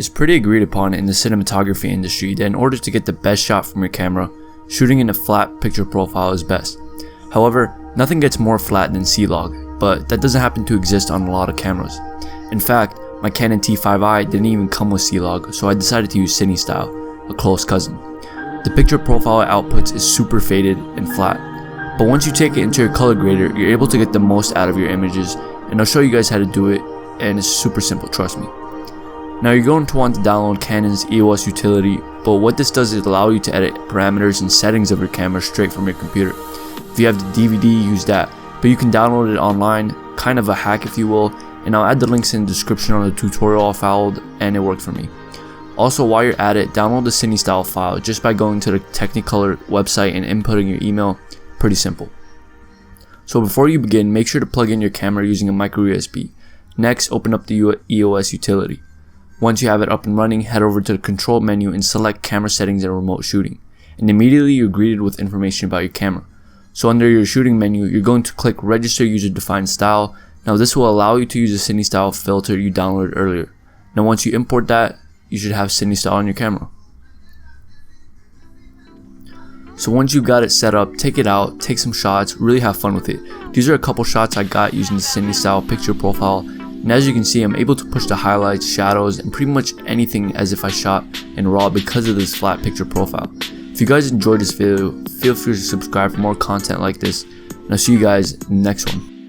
It's pretty agreed upon in the cinematography industry that in order to get the best shot from your camera, shooting in a flat picture profile is best. However, nothing gets more flat than C-Log, but that doesn't happen to exist on a lot of cameras. In fact, my Canon T5i didn't even come with C-Log, so I decided to use Cinestyle, a close cousin. The picture profile it outputs is super faded and flat, but once you take it into your color grader, you're able to get the most out of your images, and I'll show you guys how to do it, and it's super simple, trust me. Now you're going to want to download Canon's EOS utility, but what this does is allow you to edit parameters and settings of your camera straight from your computer. If you have the DVD, use that, but you can download it online, kind of a hack if you will, and I'll add the links in the description on the tutorial I followed, and it worked for me. Also, while you're at it, download the Cinestyle file just by going to the Technicolor website and inputting your email. Pretty simple. So before you begin, make sure to plug in your camera using a micro USB. Next, open up the EOS utility. Once you have it up and running, head over to the control menu and select camera settings and remote shooting. And immediately you're greeted with information about your camera. So under your shooting menu, you're going to click register user defined style. Now this will allow you to use the Cinestyle filter you downloaded earlier. Now once you import that, you should have Cinestyle on your camera. So once you got it set up, take it out, take some shots, really have fun with it. These are a couple shots I got using the Cinestyle picture profile. And as you can see, I'm able to push the highlights, shadows, and pretty much anything as if I shot in RAW because of this flat picture profile. If you guys enjoyed this video, feel free to subscribe for more content like this, and I'll see you guys in the next one.